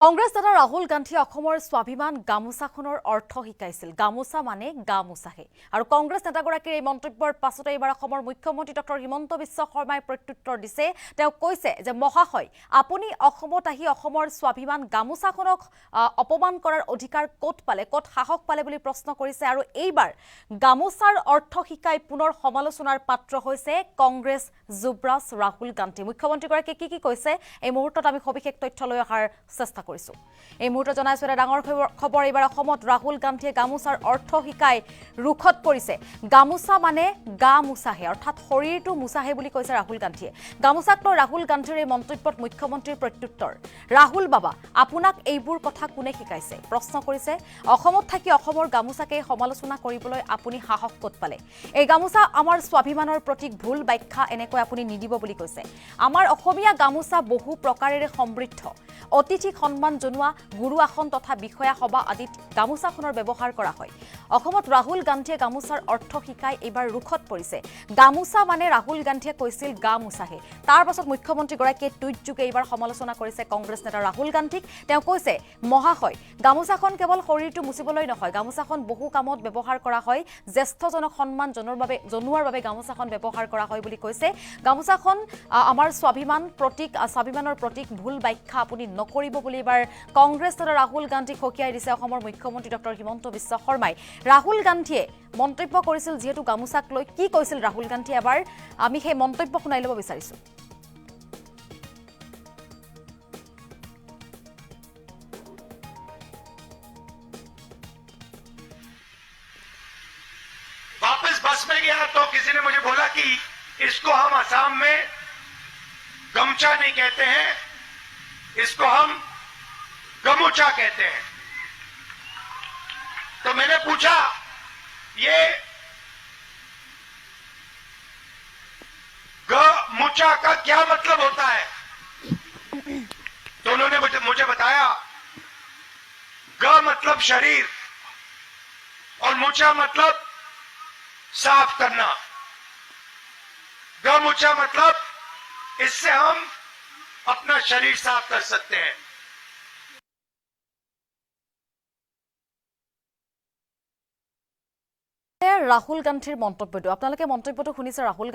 কংগ্ৰেছ নেতা ৰাহুল গান্ধীয়ে অসমৰ স্বাভিমান গামোচাখনৰ অৰ্থ শিকাইছিল। গামোচা মানে গামোচাহে। আৰু কংগ্ৰেছ নেতাগৰাকীৰ এই মন্তব্যৰ পাছতে এইবাৰ অসমৰ মুখ্যমন্ত্ৰী ডক্টৰ হিমন্ত বিশ্ব শৰ্মাই প্ৰত্যুত্তৰ দিছে। তেওঁ কৈছে যে মহাশয়, আপুনি অসমত আহি অসমৰ স্বাভিমান গামোচাখনক অপমান কৰাৰ অধিকাৰ ক'ত পালে, ক'ত সাহস পালে বুলি প্ৰশ্ন কৰিছে। আৰু এইবাৰ গামোচাৰ অৰ্থ শিকাই পুনৰ সমালোচনাৰ পাত্ৰ হৈছে কংগ্ৰেছ যুৱৰাজ ৰাহুল গান্ধী। মুখ্যমন্ত্ৰীগৰাকীয়ে কি কৈছে এই মুহূৰ্তত আমি সবিশেষ তথ্য লৈ অহাৰ চেষ্টা কৰিছো। এই মুহূৰ্তত জনাইছো এটা ডাঙৰ খবৰ। এইবাৰ অসমত ৰাহুল গান্ধীয়ে গামোচাৰ অৰ্থ শিকাই ৰুখত পৰিছে। গামোচা মানে গা মোচাহে, অৰ্থাৎ শৰীৰটো মোচাহে বুলি কৈছে ৰাহুল গান্ধীয়ে। গামোচাক লৈ ৰাহুল গান্ধীৰ এই মন্তব্যত মুখ্যমন্ত্ৰীৰ প্ৰত্যুত্তৰ। ৰাহুল বাবা, আপোনাক এইবোৰ কথা কোনে শিকাইছে? প্ৰশ্ন কৰিছে। অসমত থাকি অসমৰ গামোচাকে সমালোচনা কৰিবলৈ আপুনি সাহস ক'ত পালে? এই গামোচা আমাৰ স্বাভিমানৰ প্ৰতীক, ভুল ব্যাখ্যা এনেকৈ আপুনি নিদিব বুলি কৈছে। আমাৰ অসমীয়া গামোচা বহু প্ৰকাৰেৰে সমৃদ্ধ। অতিথিক সন্মান জনোৱা, গুৰু আসন তথা বিষয়া সভা আদিত গামোচাখনৰ ব্যৱহাৰ কৰা হয়। অসমত ৰাহুল গান্ধীয়ে গামোচাৰ অৰ্থ শিকাই এইবাৰ ৰুখত পৰিছে। গামোচা মানে ৰাহুল গান্ধীয়ে কৈছিল গা মোচাহে। তাৰ পাছত মুখ্যমন্ত্ৰীগৰাকীয়ে টুইটযোগে এইবাৰ সমালোচনা কৰিছে কংগ্ৰেছ নেতা ৰাহুল গান্ধীক। তেওঁ কৈছে, মহাশয়, গামোচাখন কেৱল শৰীৰটো মুচিবলৈ নহয়, গামোচাখন বহু কামত ব্যৱহাৰ কৰা হয়। জ্যেষ্ঠজনক সন্মান জনোৱাৰ বাবে গামোচাখন ব্যৱহাৰ কৰা হয় বুলি কৈছে। গামোচাখন আমাৰ স্বাভিমানৰ প্ৰতীক, ভুল ব্যাখ্যা আপুনি নকৰিব বুলি এবাৰ কংগ্ৰেছ নেতা ৰাহুল গান্ধীক সকীয়াই দিছে অসমৰ মুখ্যমন্ত্ৰী ডক্টৰ হিমন্ত বিশ্ব শৰ্মাই। ৰাহুল গান্ধীয়ে মন্তব্য কৰিছিল যিহেতু গামোচাক লৈ। কি কৈছিল ৰাহুল গান্ধীয়ে এবাৰ আমি সেই মন্তব্য শুনাই ল'ব বিচাৰিছো। वापस बस में गया तो किसी ने मुझे बोला कि इसको हम असम में गमछा नहीं कहते हैं, इसको हम गमूचा कहते हैं। तो मैंने पूछा ये गमूचा का क्या मतलब होता है? तो उन्होंने मुझे बताया ग मतलब शरीर और मूचा मतलब साफ करना। गमूचा मतलब इससे हम अपना शरीर साफ कर सकते हैं। ৰাহুল গান্ধীৰ মন্তব্যটো আপোনালোকে মন্তব্যটো শুনিছে। ৰাহুল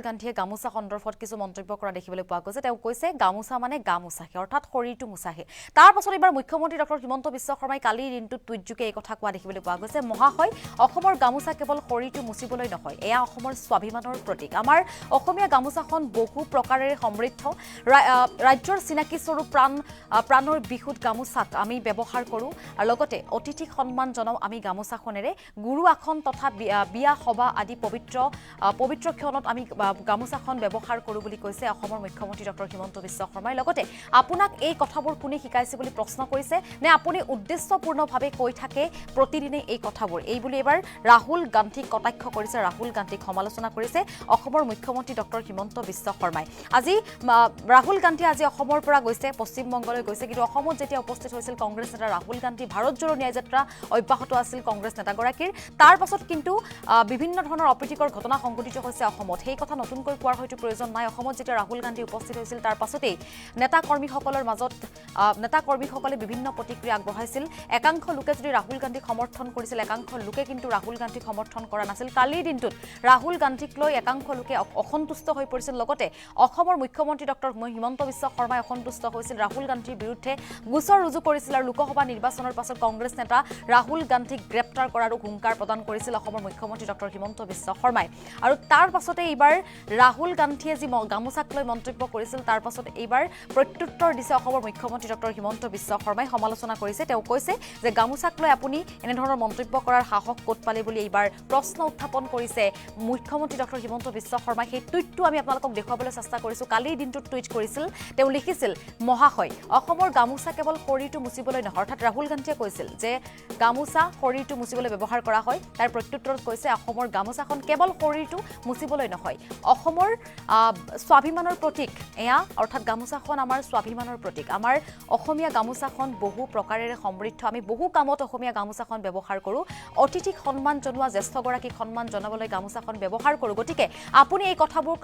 গান্ধীয়ে গামোচা সন্দৰ্ভত কিছু মন্তব্য কৰা দেখিবলৈ পোৱা গৈছে। তেওঁ কৈছে গামোচা মানে গা মোচাহে, অৰ্থাৎ শৰীৰটো মোচাহে। তাৰ পাছত এইবাৰ মুখ্যমন্ত্ৰী ডক্টৰ হিমন্ত বিশ্ব শৰ্মাই কালিৰ দিনটোত টুইটযোগে এই কথা কোৱা দেখিবলৈ পোৱা গৈছে। মহাশয়, অসমৰ গামোচা কেৱল শৰীৰটো মুচিবলৈ নহয়, এয়া অসমৰ স্বাভিমানৰ প্ৰতীক। আমাৰ অসমীয়া গামোচাখন বহু প্ৰকাৰেৰে সমৃদ্ধ। ৰাজ্যৰ চিনাকি স্বৰূপ প্ৰাণৰ বিহুত গামোচাক আমি ব্যৱহাৰ কৰোঁ। আৰু লগতে অতিথিক সন্মান জনাওঁ আমি গামোচাখনেৰে। গুৰু আসন তথা বিয়া সভা আদি পবিত্ৰ ক্ষণত আমি গামোচাখন ব্যৱহাৰ কৰোঁ বুলি কৈছে অসমৰ মুখ্যমন্ত্ৰী ডক্টৰ হিমন্ত বিশ্ব শৰ্মাই। লগতে আপোনাক এই কথাবোৰ কোনে শিকাইছে বুলি প্ৰশ্ন কৰিছে, নে আপুনি উদ্দেশ্যপূৰ্ণভাৱে কৈ থাকে প্ৰতিদিনে এই কথাবোৰ? এই বুলি এবাৰ ৰাহুল গান্ধীক কটাক্ষ কৰিছে, ৰাহুল গান্ধীক সমালোচনা কৰিছে অসমৰ মুখ্যমন্ত্ৰী ডক্টৰ হিমন্ত বিশ্ব শৰ্মাই। ৰাহুল গান্ধী আজি অসমৰ পৰা গৈছে, পশ্চিমবংগলৈ গৈছে। কিন্তু অসমত যেতিয়া উপস্থিত হৈছিল কংগ্ৰেছ নেতা ৰাহুল গান্ধী, ভাৰত জোড়ো ন্যায় যাত্ৰা অব্যাহত আছিল কংগ্ৰেছ নেতাগৰাকীৰ। তাৰ পাছত কিন্তু বিভিন্ন ধৰণৰ অপ্ৰীতিকৰ ঘটনা সংঘটিত হৈছে অসমত। সেই কথা নতুনকৈ কোৱাৰ হয়তো প্ৰয়োজন নাই। অসমত যেতিয়া ৰাহুল গান্ধী উপস্থিত হৈছিল তাৰ পাছতেই নেতা কৰ্মীসকলে বিভিন্ন প্ৰতিক্ৰিয়া আগবঢ়াইছিল। একাংশ লোকে যদি ৰাহুল গান্ধীক সমৰ্থন কৰিছিল, একাংশ লোকে কিন্তু ৰাহুল গান্ধীক সমৰ্থন কৰা নাছিল। কালিৰ দিনটোত ৰাহুল গান্ধীক লৈ একাংশ লোকে অসন্তুষ্ট হৈ পৰিছিল। লগতে অসমৰ মুখ্যমন্ত্ৰী ডক্টৰ হিমন্ত বিশ্ব শৰ্মাই অসন্তুষ্ট হৈছিল, ৰাহুল গান্ধীৰ বিৰুদ্ধে গোচৰ ৰুজু কৰিছিল। আৰু লোকসভা নিৰ্বাচনৰ পাছত কংগ্ৰেছ নেতা ৰাহুল গান্ধীক গ্ৰেপ্তাৰ কৰাৰো হুংকাৰ প্ৰদান কৰিছিল অসমৰ মুখ্যমন্ত্ৰী ডক্টৰ হিমন্ত বিশ্ব শৰ্মাই। আৰু তাৰ পাছতে এইবাৰ ৰাহুল গান্ধীয়ে যি গামোচাক লৈ মন্তব্য কৰিছিল, তাৰ পাছত এইবাৰ প্ৰত্যুত্তৰ দিছে অসমৰ মুখ্যমন্ত্ৰী ডক্টৰ হিমন্ত বিশ্ব শৰ্মাই। সমালোচনা কৰিছে। তেওঁ কৈছে যে গামোচাক লৈ আপুনি এনেধৰণৰ মন্তব্য কৰাৰ সাহস ক'ত পালে বুলি এইবাৰ প্ৰশ্ন উত্থাপন কৰিছে মুখ্যমন্ত্ৰী ডক্টৰ হিমন্ত বিশ্ব শৰ্মাই। সেই টুইটটো আমি আপোনালোকক দেখুৱাবলৈ চেষ্টা কৰিছোঁ। কালিৰ দিনটোত টুইট কৰিছিল, তেওঁ লিখিছিল, মহাশয়, অসমৰ গামোচা কেৱল শৰীৰটো মুচিবলৈ নহয়, অৰ্থাৎ ৰাহুল গান্ধীয়ে কৈছিল যে গামোচা শৰীৰটো মুচিবলৈ ব্যৱহাৰ কৰা হয়। তাৰ প্ৰত্যুত্তৰত ক্ষেত্ৰত কৈছে অসমৰ গামোচাখন কেৱল শৰীৰটো মুচিবলৈ নহয় অসমৰ স্বাভিমানৰ প্ৰতীক এয়া অৰ্থাৎ গামোচাখন আমাৰ স্বাভিমানৰ প্ৰতীক আমাৰ অসমীয়া গামোচাখন বহু প্ৰকাৰেৰে সমৃদ্ধ আমি বহু কামত অসমীয়া গামোচাখন ব্যৱহাৰ কৰোঁ অতিথিক সন্মান জনোৱা জ্যেষ্ঠগৰাকীক সন্মান জনাবলৈ গামোচাখন ব্যৱহাৰ কৰোঁ গতিকে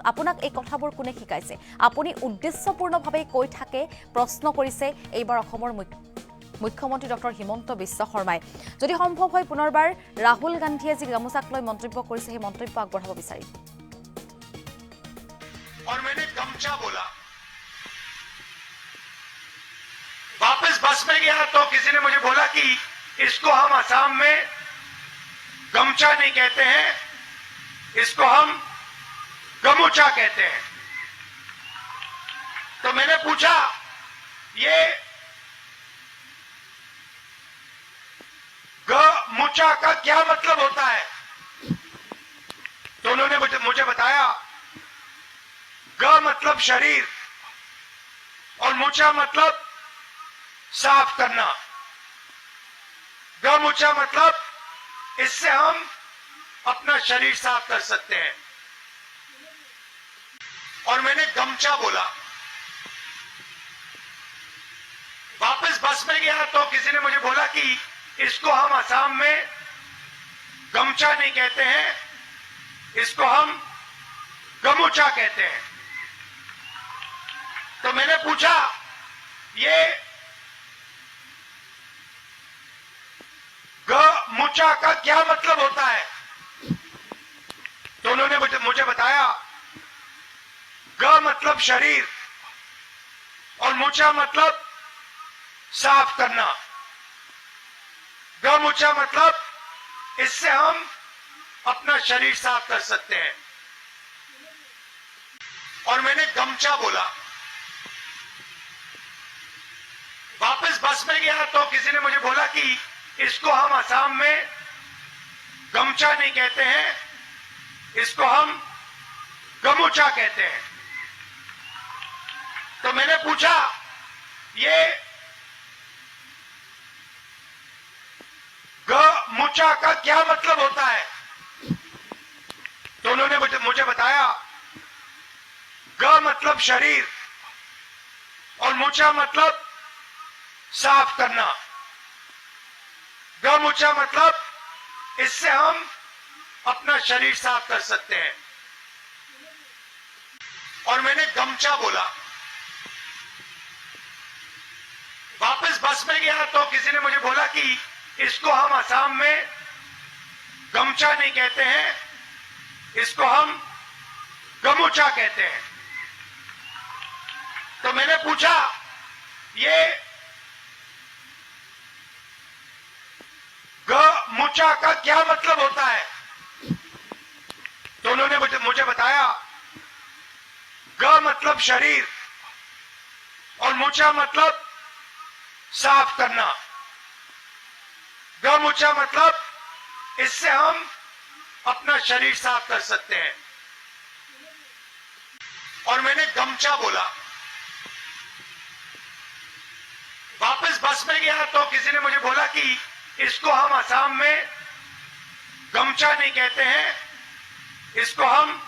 আপোনাক এই কথাবোৰ কোনে শিকাইছে আপুনি উদ্দেশ্যপূৰ্ণভাৱে কৈ থাকে প্ৰশ্ন কৰিছে এইবাৰ অসমৰ মুখ্যমন্ত্ৰী ডক্টৰ হিমন্ত বিশ্ব শৰ্মাই যদি সম্ভৱ হয় পুনৰবাৰ ৰাহুল গান্ধীয়ে যি গামোচাক লৈ মন্তব্য কৰিছে সেই মন্তব্য আগবঢ়াব বিচাৰিম और मैंने गमछा बोला वापस बस में गया तो किसी ने मुझे बोला कि इसको हम असम में गमछा नहीं कहते हैं इसको हम गमूचा कहते हैं तो मैंने पूछा ये गमूचा का क्या मतलब होता है तो उन्होंने मुझे बताया ग मतलब शरीर और मूचा मतलब साफ करना गमूचा मतलब इससे हम अपना शरीर साफ कर सकते हैं और मैंने गमछा बोला वापस बस में गया तो किसी ने मुझे बोला कि इसको हम असम में गमछा नहीं कहते हैं इसको हम गमूचा कहते हैं तो मैंने पूछा ये गमूचा का क्या मतलब होता है तो उन्होंने मुझे बताया ग मतलब शरीर और मूचा मतलब साफ करना गमूचा मतलब इससे हम अपना शरीर साफ कर सकते हैं और मैंने गमछा बोला वापस बस में गया तो किसी ने मुझे बोला कि इसको हम असम में गमछा नहीं कहते हैं इसको हम गमूचा कहते हैं तो मैंने पूछा ये गमूचा का क्या मतलब होता है तो उन्होंने मुझे बताया ग मतलब शरीर और मूचा मतलब साफ करना गमूचा मतलब इससे हम अपना शरीर साफ कर सकते हैं और मैंने गमछा बोला वापस बस में गया तो किसी ने मुझे बोला कि इसको हम असम में गमछा नहीं कहते हैं इसको हम गमूचा कहते हैं तो मैंने पूछा ये गमूचा का क्या मतलब होता है तो उन्होंने मुझे बताया ग मतलब शरीर और मूचा मतलब साफ करना गमूचा मतलब इससे हम अपना शरीर साफ कर सकते हैं और मैंने गमछा बोला वापस बस में गया तो किसी ने मुझे बोला कि इसको हम असम में गमछा नहीं कहते हैं इसको हम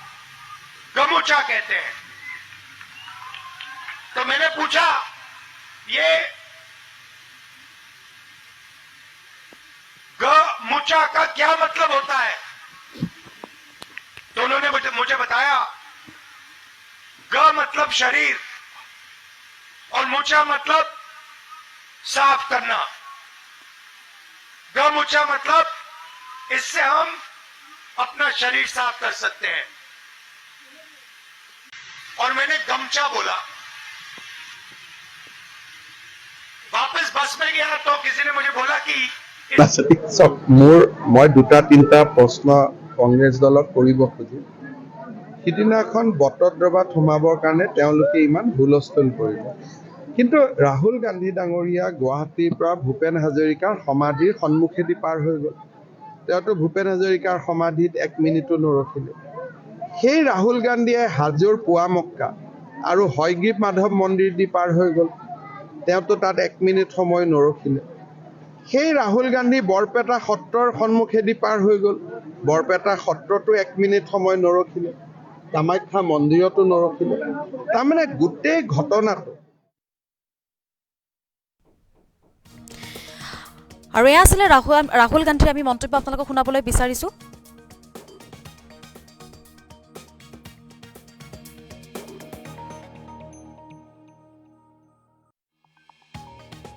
गमूचा कहते हैं तो मैंने पूछा ये गमूचा का क्या मतलब होता है तो उन्होंने मुझे बताया ग मतलब शरीर और मूचा मतलब साफ करना गमूचा मतलब इससे हम अपना शरीर साफ कर सकते हैं और मैंने गमछा बोला वापस बस में गया तो किसी ने मुझे बोला कि মই দুটা তিনিটা প্ৰশ্ন কংগ্ৰেছ দলক কৰিব খুজো সিদিনাখন বটদ্ৰৱাত সোমাবৰ কাৰণে তেওঁলোকে ইমান হুলস্থুল কৰিলে কিন্তু ৰাহুল গান্ধী ডাঙৰীয়া গুৱাহাটীৰ পৰা ভূপেন হাজৰিকাৰ সমাধিৰ সন্মুখেদি পাৰ হৈ গ'ল তেওঁতো ভূপেন হাজৰিকাৰ সমাধিত 1 মিনিটো নৰখিলে সেই ৰাহুল গান্ধীয়ে হাজোৰ পুৱামক্কা আৰু হয়গ্ৰীৱ মাধৱ মন্দিৰ দি পাৰ হৈ গ'ল তেওঁতো তাত 1 মিনিট সময় নৰখিলে সেই ৰাহুল গান্ধী বৰপেটা সত্ৰৰ সন্মুখেদি পাৰ হৈ গ'ল। বৰপেটা সত্ৰতো 1 মিনিট সময় নৰখিলে, কামাখ্যা মন্দিৰতো নৰখিলে। তাৰমানে গোটেই ঘটনাটো। আৰু এয়া আছিলে ৰাহুল গান্ধীৰ আমি মন্তব্য আপোনালোকক শুনাবলৈ বিচাৰিছোঁ।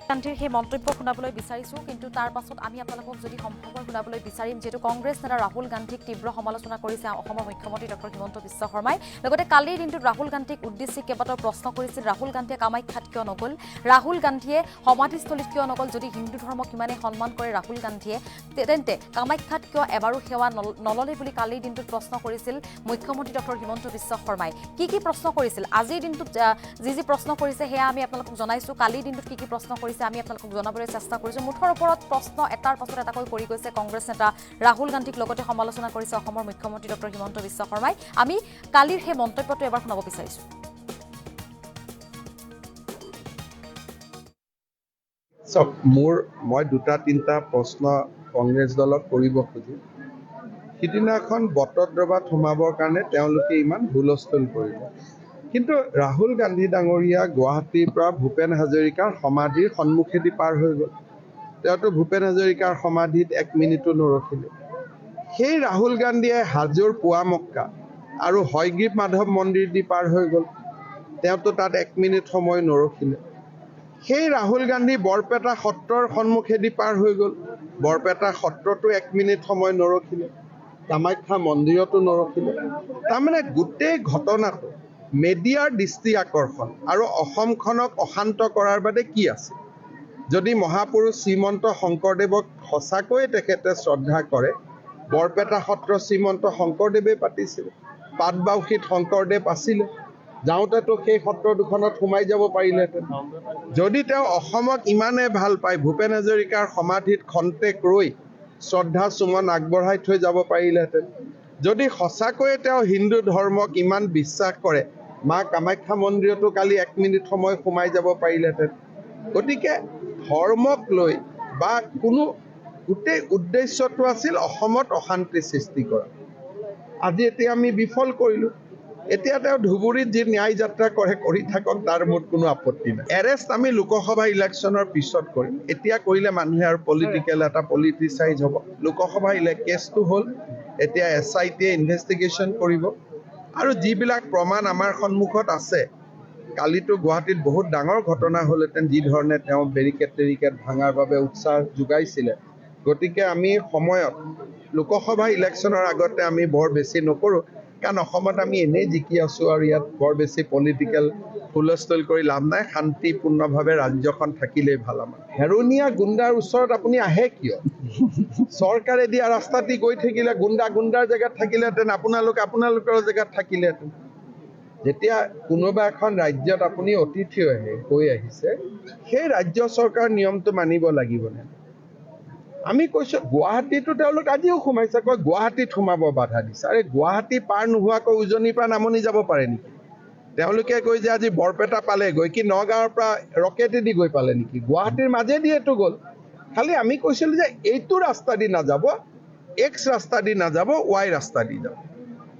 গান্ধীৰ সেই মন্তব্য শুনাবলৈ বিচাৰিছোঁ, কিন্তু তাৰ পাছত আমি আপোনালোকক যদি সম্ভৱৰ শুনাবলৈ বিচাৰিম, যিহেতু কংগ্ৰেছ নেতা ৰাহুল গান্ধীক তীব্ৰ সমালোচনা কৰিছে অসমৰ মুখ্যমন্ত্ৰী ডক্টৰ হিমন্ত বিশ্ব শৰ্মাই। লগতে কালিৰ দিনটোত ৰাহুল গান্ধীক উদ্দেশ্যি কেইবাটাও প্ৰশ্ন কৰিছিল। ৰাহুল গান্ধীয়ে কামাখ্যাত কিয় নগ'ল, ৰাহুল গান্ধীয়ে সমাধিস্থলীত কিয় নগ'ল, যদি হিন্দু ধৰ্মক ইমানেই সন্মান কৰে ৰাহুল গান্ধীয়ে, তেন্তে কামাখ্যাত কিয় এবাৰো সেৱা নল'লে বুলি কালিৰ দিনটোত প্ৰশ্ন কৰিছিল মুখ্যমন্ত্ৰী ডক্টৰ হিমন্ত বিশ্ব শৰ্মাই। কি প্ৰশ্ন কৰিছিল, আজিৰ দিনটোত যি প্ৰশ্ন কৰিছে সেয়া আমি আপোনালোকক জনাইছোঁ। কালিৰ দিনটোত কি প্ৰশ্ন কৰিছে আমি আপোনালোকক জনাবলৈ চেষ্টা কৰিছোঁ। মুঠৰ ওপৰত প্ৰশ্ন এটাৰ পাছত এটাকৈ কৰি গৈছে কংগ্ৰেছ নেতা ৰাহুল গান্ধীক, লগতে সমালোচনা কৰিছে অসমৰ মুখ্যমন্ত্ৰী ডক্টৰ হিমন্ত বিশ্ব শৰ্মাই। আমি কালিৰ সেই মন্তব্যটো এবাৰ শুনাব বিচাৰিছোঁ। চাওক, মই 2-3টা প্ৰশ্ন কংগ্ৰেছ দলক কৰিব খুজিম। সিদিনাখন বটদ্ৰৱাত সোমাবৰ কাৰণে তেওঁলোকে ইমান হুলস্থুল কৰিলে, কিন্তু ৰাহুল গান্ধী ডাঙৰীয়া গুৱাহাটীৰ পৰা ভূপেন হাজৰিকাৰ সমাধিৰ সন্মুখেদি পাৰ হৈ গ'ল। তেওঁতো ভূপেন হাজৰিকাৰ সমাধিত 1 মিনিটো নৰখিলে। সেই ৰাহুল গান্ধীয়ে হাজোৰ পুৱামক্কা আৰু হয়গ্ৰীৱ মাধৱ মন্দিৰ দি পাৰ হৈ গ'ল। তেওঁতো তাত 1 মিনিট সময় নৰখিলে। সেই ৰাহুল গান্ধী বৰপেটা সত্ৰৰ সন্মুখেদি পাৰ হৈ গ'ল। বৰপেটা সত্ৰতো 1 মিনিট সময় নৰখিলে, কামাখ্যা মন্দিৰতো নৰখিলে। তাৰমানে গোটেই ঘটনাটো মেডিয়াৰ দৃষ্টি আকৰ্ষণ আৰু অসমখনক অশান্ত কৰাৰ বাদে কি আছে। যদি মহাপুৰুষ শ্ৰীমন্ত শংকৰদেৱক সঁচাকৈয়ে তেখেতে শ্ৰদ্ধা কৰে, বৰপেটা সত্ৰ শ্ৰীমন্ত শংকৰদেৱে পাতিছিল, পাটবাউসীত শংকৰদেৱ আছিলে, যাওঁতেতো সেই সত্ৰ দুখনত সোমাই যাব পাৰিলেহেঁতেন। যদি তেওঁ অসমক ইমানে ভাল পায়, ভূপেন হাজৰিকাৰ সমাধিত খন্তেক ৰৈ শ্ৰদ্ধা সুমন আগবঢ়াই থৈ যাব পাৰিলেহেঁতেন। যদি সঁচাকৈয়ে তেওঁ হিন্দু ধৰ্মক ইমান বিশ্বাস কৰে, মা কামাখ্যা মন্দিৰতো কালি 1 মিনিট সময় সোমাই যাব পাৰিলেহেঁতেন। গতিকে ধৰ্মক লৈ বা কোনো গোটেই উদ্দেশ্যটো আছিল অসমত অশান্তি সৃষ্টি কৰা। আজি এতিয়া আমি বিফল কৰিলোঁ। এতিয়া তেওঁ ধুবুৰীত যি ন্যায় যাত্ৰা কৰে কৰি থাকক, তাৰ মোৰ কোনো আপত্তি নাই। এৰেষ্ট আমি লোকসভা ইলেকশ্যনৰ পিছত কৰিম। এতিয়া কৰিলে মানুহে আৰু এটা পলিটিচাইজ হ'ব। লোকসভা কেছটো হ'ল, এতিয়া SIT ইনভেষ্টিগেশ্যন কৰিব আৰু যিবিলাক প্ৰমাণ আমাৰ সন্মুখত আছে। কালিতো গুৱাহাটীত বহুত ডাঙৰ ঘটনা হ'লহেঁতেন, যি ধৰণে তেওঁ বেৰিকেড ভাঙাৰ বাবে উৎসাহ যোগাইছিলে। গতিকে আমি সময়ত লোকসভা ইলেকশ্যনৰ আগতে আমি বৰ বেছি নকৰোঁ, কাৰণ অসমত আমি এনেই জিকি আছোঁ আৰু ইয়াত বৰ বেছি পলিটিকেল হুলস্থুল কৰি লাভ নাই। শান্তিপূৰ্ণভাৱে ৰাজ্যখন থাকিলেই ভাল আমাৰ। হেৰুনীয়া গুণ্ডাৰ ওচৰত আপুনি আহে কিয়? চৰকাৰে দিয়া ৰাস্তাটি গৈ থাকিলে গুণ্ডাৰ জেগাত থাকিলেহেঁতেন, আপোনালোকৰ জেগাত থাকিলেহেঁতেন। যেতিয়া কোনোবা এখন ৰাজ্যত আপুনি অতিথি হৈ আহিছে, সেই ৰাজ্য চৰকাৰ নিয়মটো মানিব লাগিবনে? আমি কৈছোঁ গুৱাহাটীতো তেওঁলোক আজিও সোমাইছে, কয় গুৱাহাটীত সোমাব বাধা দিছে। আৰে গুৱাহাটী পাৰ নোহোৱাকৈ উজনিৰ পৰা নামনি যাব পাৰে নেকি? তেওঁলোকে কৈ যে আজি বৰপেটা পালেগৈ, কি নগাঁৱৰ পৰা ৰকেটেদি গৈ পালে নেকি? গুৱাহাটীৰ মাজেদিয়েতো গ'ল। খালি আমি কৈছিলোঁ যে এইটো ৰাস্তা দি নাযাব, X ৰাস্তা দি নাযাব, Y ৰাস্তা দি যাব।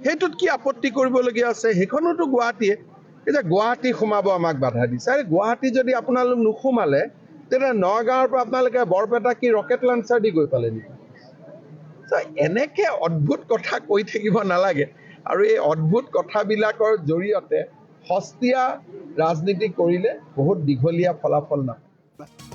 সেইটোত কি আপত্তি কৰিবলগীয়া আছে? সেইখনোতো গুৱাহাটীয়ে। এতিয়া গুৱাহাটী সোমাব আমাক বাধা দিছে। আৰে গুৱাহাটী যদি আপোনালোক নোসোমালে, তেতিয়া নগাঁৱৰ পৰা আপোনালোকে বৰপেটা কি ৰকেট লঞ্চাৰ দি গৈ পালে নেকি? এনেকে অদ্ভুত কথা কৈ থাকিব নালাগে। আৰু এই অদ্ভুত কথাবিলাকৰ জৰিয়তে সস্তীয়া ৰাজনীতি কৰিলে বহুত দীঘলীয়া ফলাফল নাপায়।